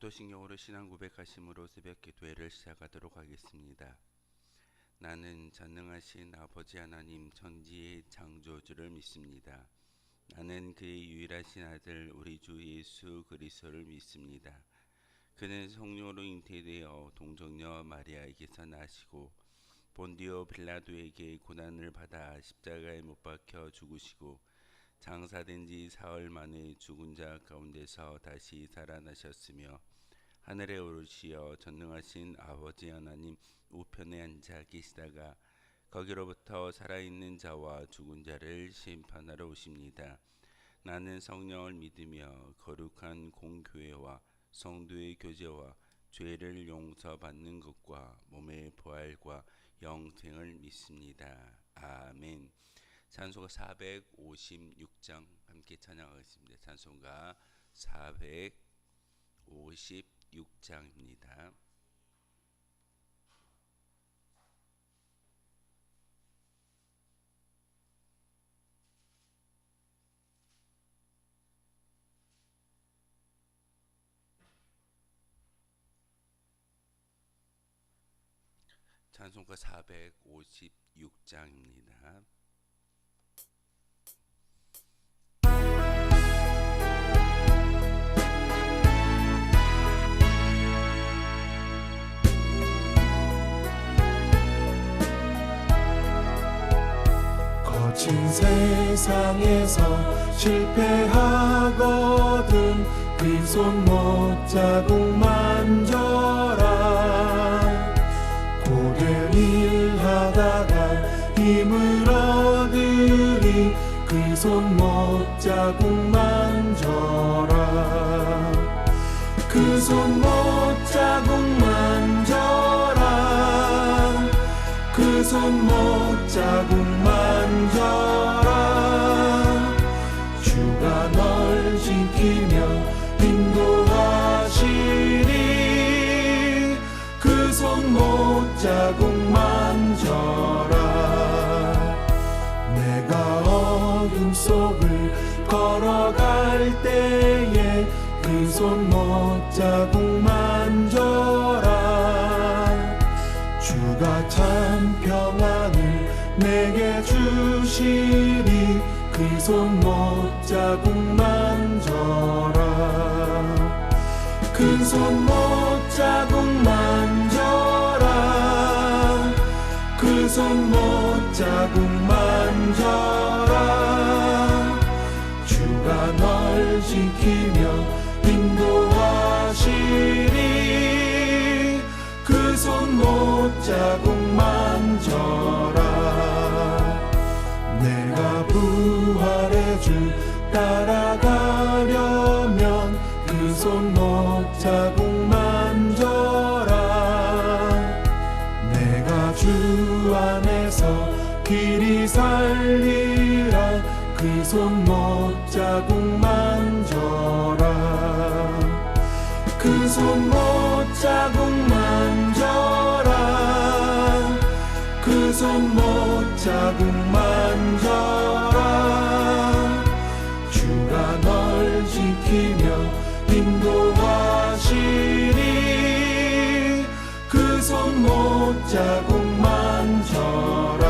사도신경으로 신앙 고백하심으로 새벽 기도회를 시작하도록 하겠습니다. 나는 전능하신 아버지 하나님 천지의 창조주를 믿습니다. 나는 그의 유일하신 아들 우리 주 예수 그리스도를 믿습니다. 그는 성령으로 잉태되어 동정녀 마리아에게서 나시고 본디오 빌라도에게 고난을 받아 십자가에 못 박혀 죽으시고 장사된 지 사흘 만에 죽은 자 가운데서 다시 살아나셨으며 하늘에 오르시어 전능하신 아버지 하나님 우편에 앉아 계시다가 거기로부터 살아있는 자와 죽은 자를 심판하러 오십니다. 나는 성령을 믿으며 거룩한 공교회와 성도의 교제와 죄를 용서받는 것과 몸의 부활과 영생을 믿습니다. 아멘. 찬송가 456장 함께 찬양하겠습니다. 찬송가 456장입니다. 찬송가 456장입니다. 거친 세상에서 실패하거든 그 손 못 자국 만져라. 고된 일 하다가 힘을 얻으리 그 손 못 자국 만져라. 그 손 못 자국 만져라. 그 손 못 자국 만져라. 주가 널 지키며 인도하시리. 그 손 못 자국 만져라. 내가 어둠 속을 걸어갈 때에 그 손 못 자국 만져라. 주가 참 평안을 내게 주시리. 그 손 못 자국 만져라. 그 손 못 자국 만져라. 그 손 못 자국 만져라. 주가 널 지키며 인도하시리. 그 손 못 자국 만져라. 내가 부활의 주 따라가려면 그 손 못 자국 만져라. 내가 주 안에서 길이 살리라. 그 손 못 자국 만져라. 그 손 못 자국 만져라. 그 손 못 자국 만져라. 주가 널 지키며 인도하시리. 그 손 못 자국 만져라.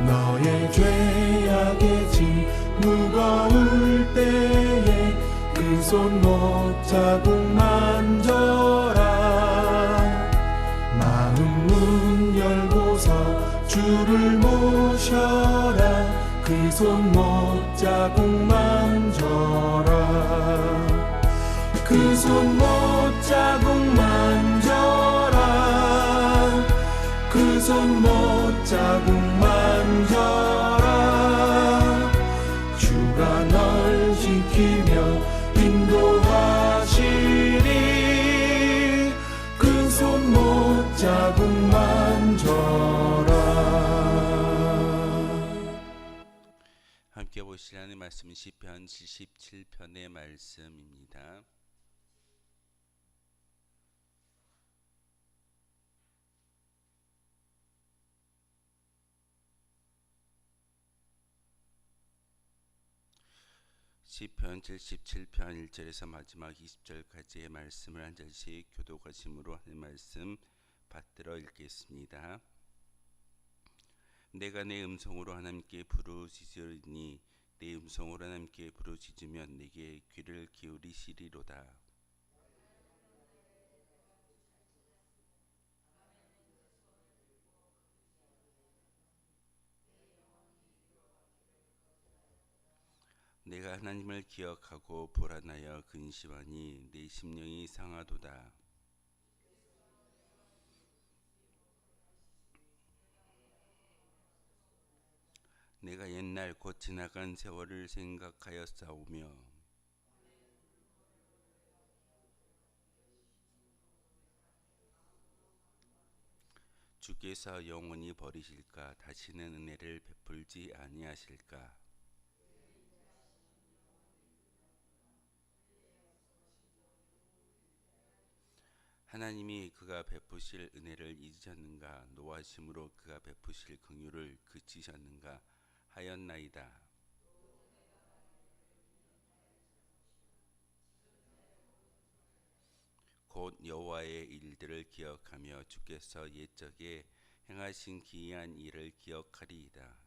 너의 죄악의 짐 무거울 때에 그 손 못 자국 만져라. 마음 문 열고서 주를 모셔라. 그 손 못 자국 만져라. 그 손 못 자국 만져라. 그 손 못 자국 만져라. 주가 널 지키며 인도하시리. 그 손 못 자국 만져라. 함께 보실 하나님의 말씀은 시편 77편의 말씀입니다. 시편 77편 1절에서 마지막 20절까지의 말씀을 한 절씩 교독하심으로 하는 말씀 받들어 읽겠습니다. 내가 내 음성으로 하나님께 부르짖으리니 내 음성으로 하나님께 부르짖으면 내게 귀를 기울이시리로다. 내가 하나님을 기억하고 불안하여 근심하니 내 심령이 상하도다. 내가 옛날 곧 지나간 세월을 생각하여 싸우며 주께서 영원히 버리실까 다시는 은혜를 베풀지 아니하실까. 하나님이 그가 베푸실 은혜를 잊으셨는가 노하심으로 그가 베푸실 긍휼을 그치셨는가 하였나이다. 곧 여호와의 일들을 기억하며 주께서 옛적에 행하신 기이한 일을 기억하리이다.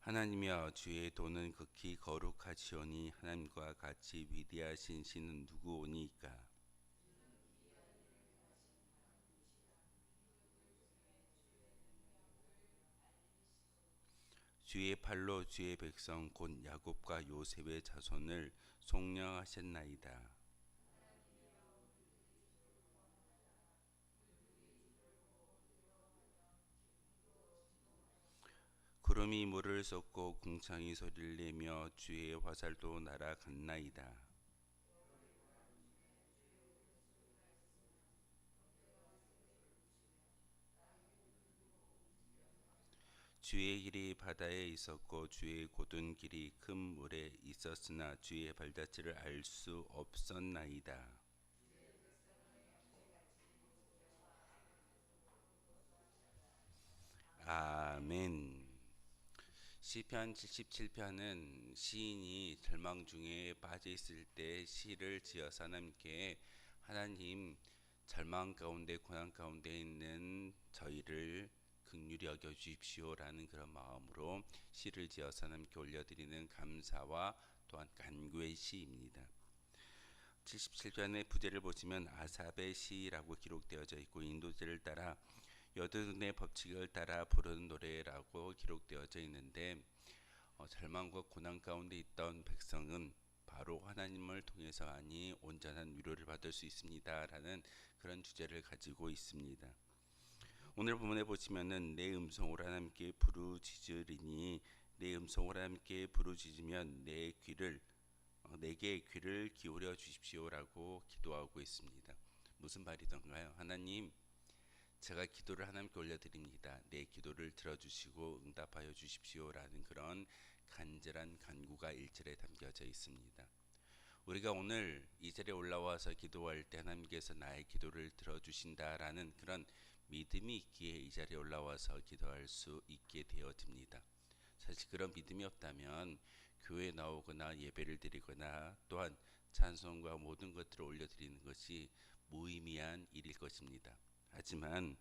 하나님이여 주의 도는 극히 거룩하시오니 하나님과 같이 위대하신 신은 누구오니이까. 주의 팔로 주의 백성 곧 야곱과 요셉의 자손을 속량하셨나이다. 구름이 물을 쏟고 궁창이 소리를 내며 주의 화살도 날아갔나이다. 주의 길이 바다에 있었고 주의 곧은 길이 큰 물에 있었으나 주의 발자취를 알 수 없었나이다. 아멘. 시편 77편은 시인이 절망 중에 빠져 있을 때 시를 지어서 하나님께 하나님 절망 가운데 고난 가운데 있는 저희를 긍휼히 여겨 주십시오라는 그런 마음으로 시를 지어서 하나님께 올려드리는 감사와 또한 간구의 시입니다. 77편의 부제를 보시면 아삽의 시라고 기록되어져 있고 인도제를 따라 여든의 법칙을 따라 부르는 노래라고 기록되어져 있는데 절망과 고난 가운데 있던 백성은 바로 하나님을 통해서만이 온전한 위로를 받을 수 있습니다라는 그런 주제를 가지고 있습니다. 오늘 본문에 보시면은 내 음성으로 하나님께 부르짖으리니 내 음성으로 하나님께 부르짖으면 내게 귀를 기울여 주십시오라고 기도하고 있습니다. 무슨 말이던가요? 하나님 제가 기도를 하나님께 올려드립니다. 내 기도를 들어주시고 응답하여 주십시오라는 그런 간절한 간구가 1절에 담겨져 있습니다. 우리가 오늘 이 자리에 올라와서 기도할 때 하나님께서 나의 기도를 들어주신다라는 그런 믿음이 있기에 이 자리에 올라와서 기도할 수 있게 되어집니다. 사실 그런 믿음이 없다면 교회에 나오거나 예배를 드리거나 또한 찬송과 모든 것들을 올려드리는 것이 무의미한 일일 것입니다. 하지만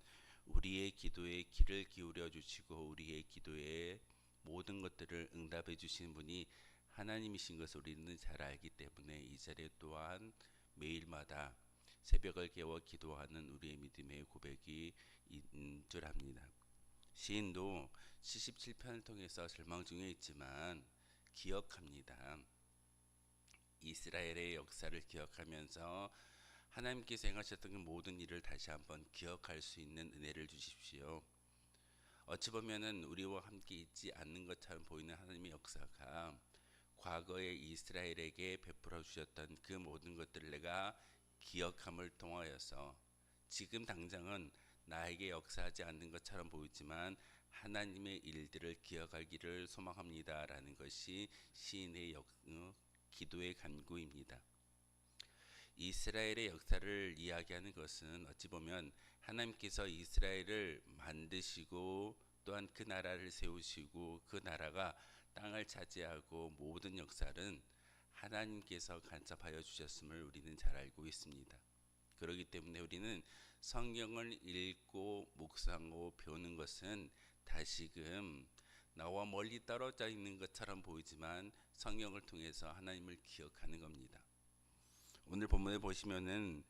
우리의 기도에 귀를 기울여 주시고 우리의 기도에 모든 것들을 응답해 주시는 분이 하나님이신 것을 우리는 잘 알기 때문에 이 자리에 또한 매일마다 새벽을 깨워 기도하는 우리의 믿음의 고백이 있는 줄 압니다. 시인도 77편을 통해서 절망 중에 있지만 기억합니다. 이스라엘의 역사를 기억하면서 하나님께서 행하셨던 그 모든 일을 다시 한번 기억할 수 있는 은혜를 주십시오. 어찌 보면은 우리와 함께 있지 않는 것처럼 보이는 하나님의 역사가 과거의 이스라엘에게 베풀어 주셨던 그 모든 것들을 내가 기억함을 통하여서 지금 당장은 나에게 역사하지 않는 것처럼 보이지만 하나님의 일들을 기억하기를 소망합니다라는 것이 시인의 기도의 간구입니다. 이스라엘의 역사를 이야기하는 것은 어찌 보면 하나님께서 이스라엘을 만드시고 또한 그 나라를 세우시고 그 나라가 땅을 차지하고 모든 역사는 하나님께서 간섭하여 주셨음을 우리는 잘 알고 있습니다. 그렇기 때문에 우리는 성경을 읽고 묵상하고 배우는 것은 다시금 나와 멀리 떨어져 있는 것처럼 보이지만 성경을 통해서 하나님을 기억하는 겁니다. 오늘 본문에 보시면은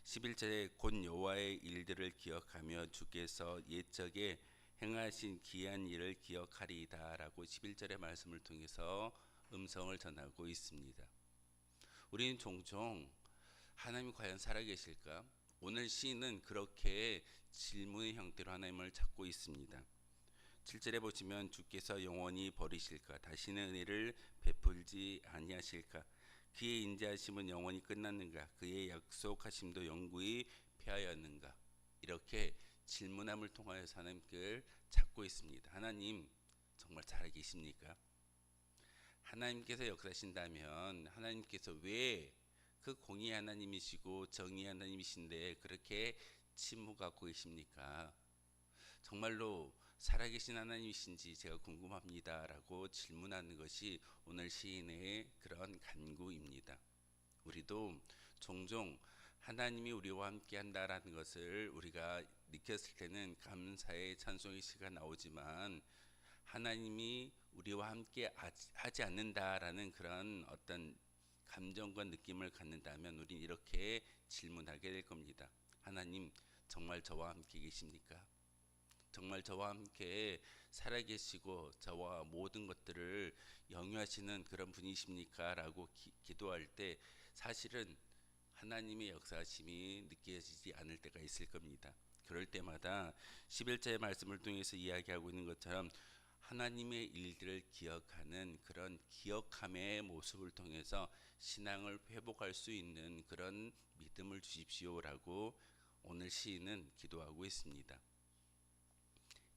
11절에 곧 여호와의 일들을 기억하며 주께서 옛적에 행하신 기이한 일을 기억하리이다 라고 11절의 말씀을 통해서 음성을 전하고 있습니다. 우리는 종종 하나님이 과연 살아계실까? 오늘 시인은 그렇게 질문의 형태로 하나님을 찾고 있습니다. 7절에 보시면 주께서 영원히 버리실까? 다시는 은혜를 베풀지 아니하실까? 그의 인자하심은 영원히 끝났는가? 그의 약속하심도 영구히 폐하였는가? 이렇게 질문함을 통하여서 하나님을 찾고 있습니다. 하나님 정말 살아계십니까? 하나님께서 역사하신다면 하나님께서 왜 그 공의 하나님이시고 정의 하나님이신데 그렇게 침묵하고 계십니까? 정말로 살아계신 하나님이신지 제가 궁금합니다 라고 질문하는 것이 오늘 시인의 그런 간구입니다. 우리도 종종 하나님이 우리와 함께 한다라는 것을 우리가 느꼈을 때는 감사의 찬송의 시가 나오지만 하나님이 우리와 함께 하지 않는다라는 그런 어떤 감정과 느낌을 갖는다면 우리는 이렇게 질문하게 될 겁니다. 하나님 정말 저와 함께 계십니까? 정말 저와 함께 살아계시고 저와 모든 것들을 영유하시는 그런 분이십니까? 라고 기도할 때 사실은 하나님의 역사심이 느껴지지 않을 때가 있을 겁니다. 그럴 때마다 11절의 말씀을 통해서 이야기하고 있는 것처럼 하나님의 일들을 기억하는 그런 기억함의 모습을 통해서 신앙을 회복할 수 있는 그런 믿음을 주십시오라고 오늘 시인은 기도하고 있습니다.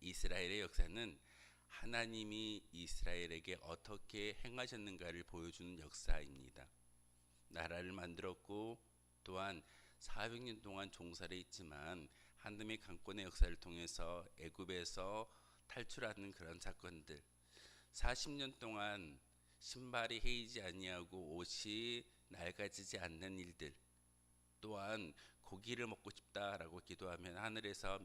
이스라엘의 역사는 하나님이 이스라엘에게 어떻게 행하셨는가를 보여주는 역사입니다. 나라를 만들었고 또한 400년 동안 종살이 있지만 하나님의 강권의 역사를 통해서 애굽에서 탈출하는 그런 사건들, 40년 동안 신발이 헤이지 아니하고 옷이 낡아지지 않는 일들, 또한 고기를 먹고 싶다라고 기도하면 하늘에서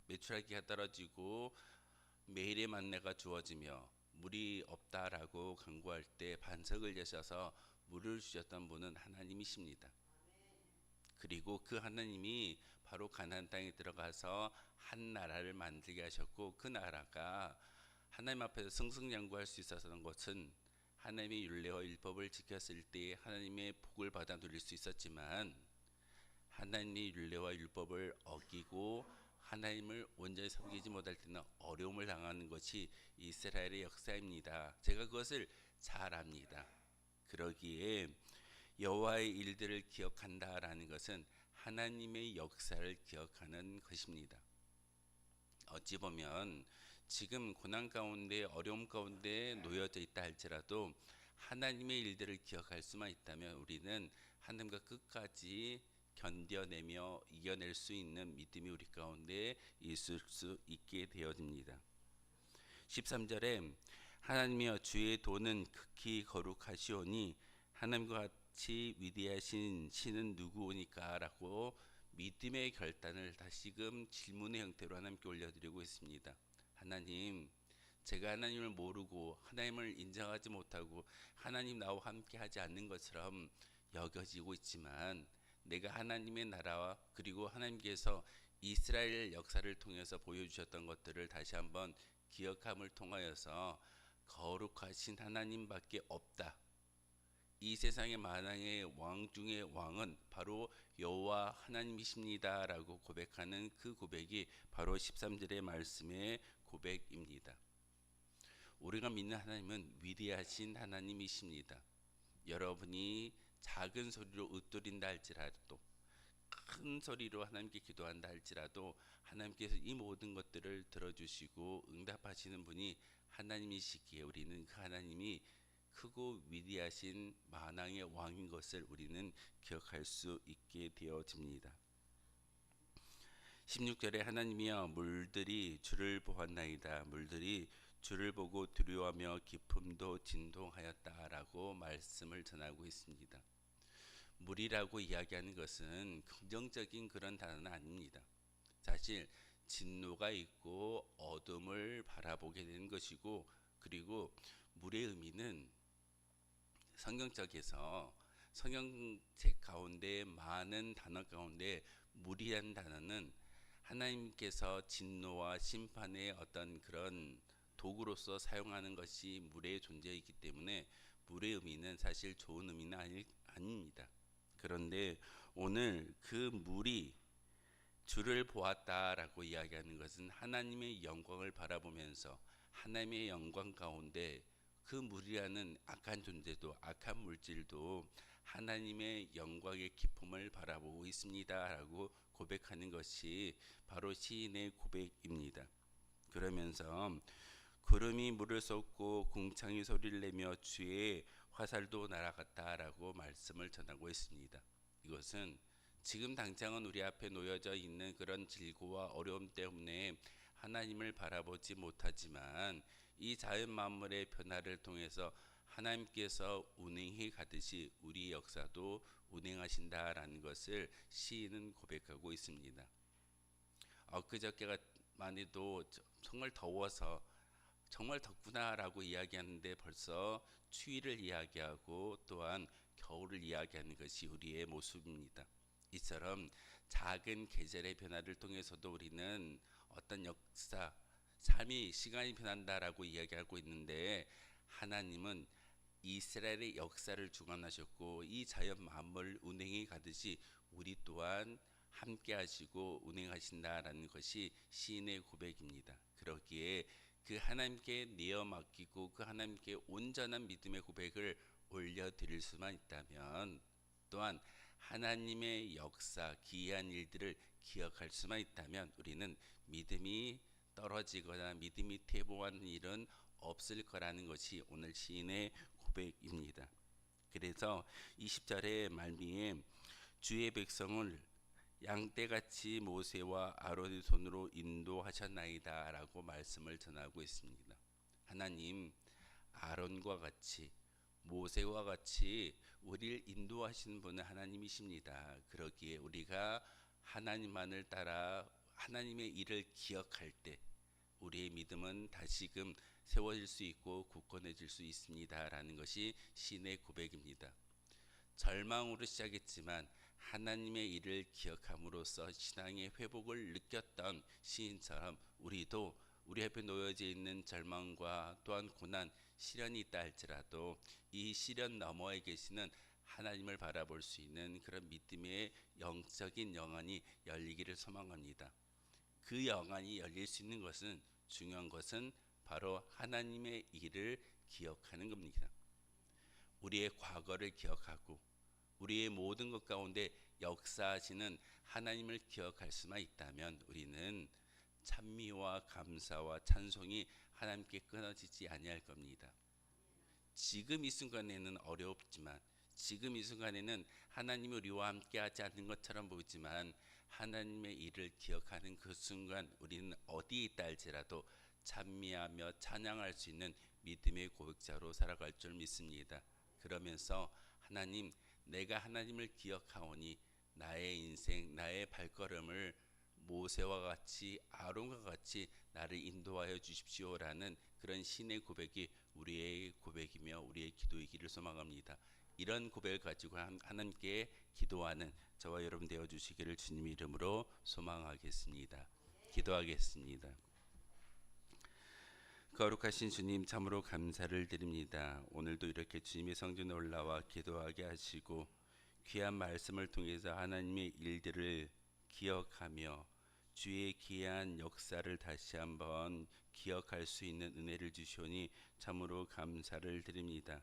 메추라기가 떨어지고 매일의 만나가 주어지며 물이 없다라고 간구할 때 반석을 여셔서 물을 주셨던 분은 하나님이십니다. 그리고 그 하나님이 바로 가나안 땅에 들어가서 한 나라를 만들게 하셨고 그 나라가 하나님 앞에서 승승장구할 수 있었던 것은 하나님의 율례와 율법을 지켰을 때 하나님의 복을 받아 누릴 수 있었지만 하나님의 율례와 율법을 어기고 하나님을 온전히 섬기지 못할 때는 어려움을 당하는 것이 이스라엘의 역사입니다. 제가 그것을 잘 압니다. 그러기에 여호와의 일들을 기억한다라는 것은 하나님의 역사를 기억하는 것입니다. 어찌 보면 지금 고난 가운데 어려움 가운데 놓여져 있다 할지라도 하나님의 일들을 기억할 수만 있다면 우리는 하나님과 끝까지 견뎌내며 이겨낼 수 있는 믿음이 우리 가운데 있을 수 있게 되어집니다. 13절에 하나님이여 주의 도는 극히 거룩하시오니 하나님과 같이 위대하신 신은 누구오니까 라고 믿음의 결단을 다시금 질문의 형태로 하나님께 올려드리고 있습니다. 하나님, 제가 하나님을 모르고 하나님을 인정하지 못하고 하나님 나와 함께 하지 않는 것처럼 여겨지고 있지만 내가 하나님의 나라와 그리고 하나님께서 이스라엘 역사를 통해서 보여주셨던 것들을 다시 한번 기억함을 통하여서 거룩하신 하나님밖에 없다. 이 세상의 만왕의 왕 중의 왕은 바로 여호와 하나님이십니다 라고 고백하는 그 고백이 바로 13절의 말씀의 고백입니다. 우리가 믿는 하나님은 위대하신 하나님이십니다. 여러분이 작은 소리로 읊조린다 할지라도 큰 소리로 하나님께 기도한다 할지라도 하나님께서 이 모든 것들을 들어주시고 응답하시는 분이 하나님이시기에 우리는 그 하나님이 크고 위대하신 만왕의 왕인 것을 우리는 기억할 수 있게 되어집니다. 16절에 하나님이여 물들이 주를 보았나이다. 물들이 주를 보고 두려워하며 기품도 진동하였다라고 말씀을 전하고 있습니다. 물이라고 이야기하는 것은 긍정적인 그런 단어는 아닙니다. 사실 진노가 있고 어둠을 바라보게 되는 것이고, 그리고 물의 의미는 성경책에서 성경책 가운데 많은 단어 가운데 물이라는 단어는 하나님께서 진노와 심판의 어떤 그런 도구로서 사용하는 것이 물의 존재이기 때문에 물의 의미는 사실 좋은 의미는 아닙니다. 그런데 오늘 그 물이 주를 보았다라고 이야기하는 것은 하나님의 영광을 바라보면서 하나님의 영광 가운데 그 물이라는 악한 존재도, 악한 물질도 하나님의 영광의 기쁨을 바라보고 있습니다라고 고백하는 것이 바로 시인의 고백입니다. 그러면서 구름이 물을 쏟고 궁창이 소리를 내며 주의 화살도 날아갔다라고 말씀을 전하고 있습니다. 이것은 지금 당장은 우리 앞에 놓여져 있는 그런 질고와 어려움 때문에 하나님을 바라보지 못하지만 이 자연 만물의 변화를 통해서 하나님께서 운행해 가듯이 우리 역사도 운행하신다라는 것을 시인은 고백하고 있습니다. 엊그저께만 해도 정말 더워서 정말 덥구나라고 이야기하는데 벌써 추위를 이야기하고 또한 겨울을 이야기하는 것이 우리의 모습입니다. 이처럼 작은 계절의 변화를 통해서도 우리는 어떤 역사, 삶이 시간이 변한다라고 이야기하고 있는데, 하나님은 이스라엘의 역사를 주관하셨고 이 자연 만물 운행이 가듯이 우리 또한 함께 하시고 운행하신다라는 것이 시인의 고백입니다. 그러기에 그 하나님께 내어 맡기고 그 하나님께 온전한 믿음의 고백을 올려드릴 수만 있다면, 또한 하나님의 역사, 기이한 일들을 기억할 수만 있다면 우리는 믿음이 떨어지거나 믿음이 퇴보하는 일은 없을 거라는 것이 오늘 시인의 고백입니다. 그래서 20절의 말미에 주의 백성을 양떼같이 모세와 아론의 손으로 인도하셨나이다 라고 말씀을 전하고 있습니다. 하나님 아론과 같이 모세와 같이 우리를 인도하시는 분은 하나님이십니다. 그러기에 우리가 하나님만을 따라 하나님의 일을 기억할 때 우리의 믿음은 다시금 세워질 수 있고 굳건해질 수 있습니다 라는 것이 시인의 고백입니다. 절망으로 시작했지만 하나님의 일을 기억함으로써 신앙의 회복을 느꼈던 시인처럼 우리도 우리 앞에 놓여져 있는 절망과 또한 고난, 시련이 있다 할지라도 이 시련 너머에 계시는 하나님을 바라볼 수 있는 그런 믿음의 영적인 영안이 열리기를 소망합니다. 그 영안이 열릴 수 있는 것은, 중요한 것은 바로 하나님의 일을 기억하는 겁니다. 우리의 과거를 기억하고 우리의 모든 것 가운데 역사하시는 하나님을 기억할 수만 있다면 우리는 찬미와 감사와 찬송이 하나님께 끊어지지 아니할 겁니다. 지금 이 순간에는 어렵지만, 지금 이 순간에는 하나님이 우리와 함께 하지 않는 것처럼 보이지만 하나님의 일을 기억하는 그 순간 우리는 어디에 있다 할지라도 찬미하며 찬양할 수 있는 믿음의 고백자로 살아갈 줄 믿습니다. 그러면서 하나님, 내가 하나님을 기억하오니 나의 인생, 나의 발걸음을 모세와 같이 아론과 같이 나를 인도하여 주십시오라는 그런 신의 고백이 우리의 고백이며 우리의 기도이기를 소망합니다. 이런 고백을 가지고 하나님께 기도하는 저와 여러분 되어 주시기를 주님 이름으로 소망하겠습니다. 기도하겠습니다. 거룩하신 주님, 참으로 감사를 드립니다. 오늘도 이렇게 주님의 성전에 올라와 기도하게 하시고 귀한 말씀을 통해서 하나님의 일들을 기억하며 주의 귀한 역사를 다시 한번 기억할 수 있는 은혜를 주시오니 참으로 감사를 드립니다.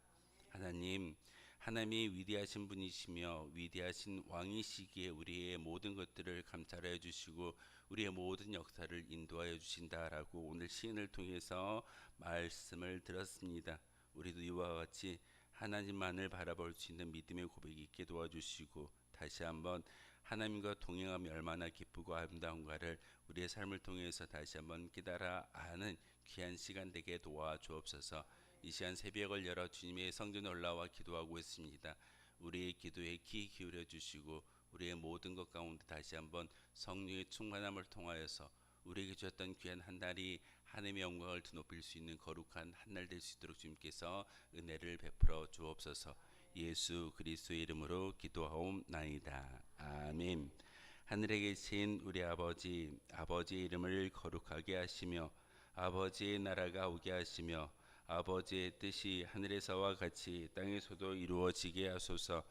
하나님, 하나님이 위대하신 분이시며 위대하신 왕이시기에 우리의 모든 것들을 감찰하여 주시고 우리의 모든 역사를 인도하여 주신다라고 오늘 시인을 통해서 말씀을 들었습니다. 우리도 이와 같이 하나님만을 바라볼 수 있는 믿음의 고백이 있게 도와주시고 다시 한번 하나님과 동행함이 얼마나 기쁘고 아름다운가를 우리의 삶을 통해서 다시 한번 깨달아 아는 귀한 시간 되게 도와주옵소서. 이 시간 새벽을 열어 주님의 성전에 올라와 기도하고 있습니다. 우리의 기도에 귀 기울여 주시고 우리의 모든 것 가운데 다시 한번 성령의 충만함을 통하여서 우리에게 주셨던 귀한 한 날이 하나님의 영광을 드높일 수 있는 거룩한 한 날 될 수 있도록 주님께서 은혜를 베풀어 주옵소서. 예수 그리스도의 이름으로 기도하옵나이다. 아멘. 하늘에 계신 우리 아버지, 아버지의 이름을 거룩하게 하시며 아버지의 나라가 오게 하시며 아버지의 뜻이 하늘에서와 같이 땅에서도 이루어지게 하소서.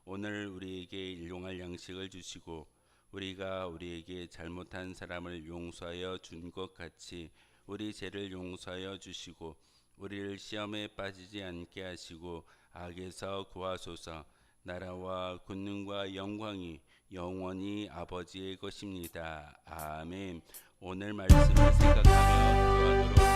오늘 우리에게 일용할 양식을 주시고 우리가 우리에게 잘못한 사람을 용서하여 준 것 같이 우리 죄를 용서하여 주시고 우리를 시험에 빠지지 않게 하시고 악에서 구하소서. 나라와 권능과 영광이 영원히 아버지의 것입니다. 아멘. 오늘 말씀을 생각하며 기도하도록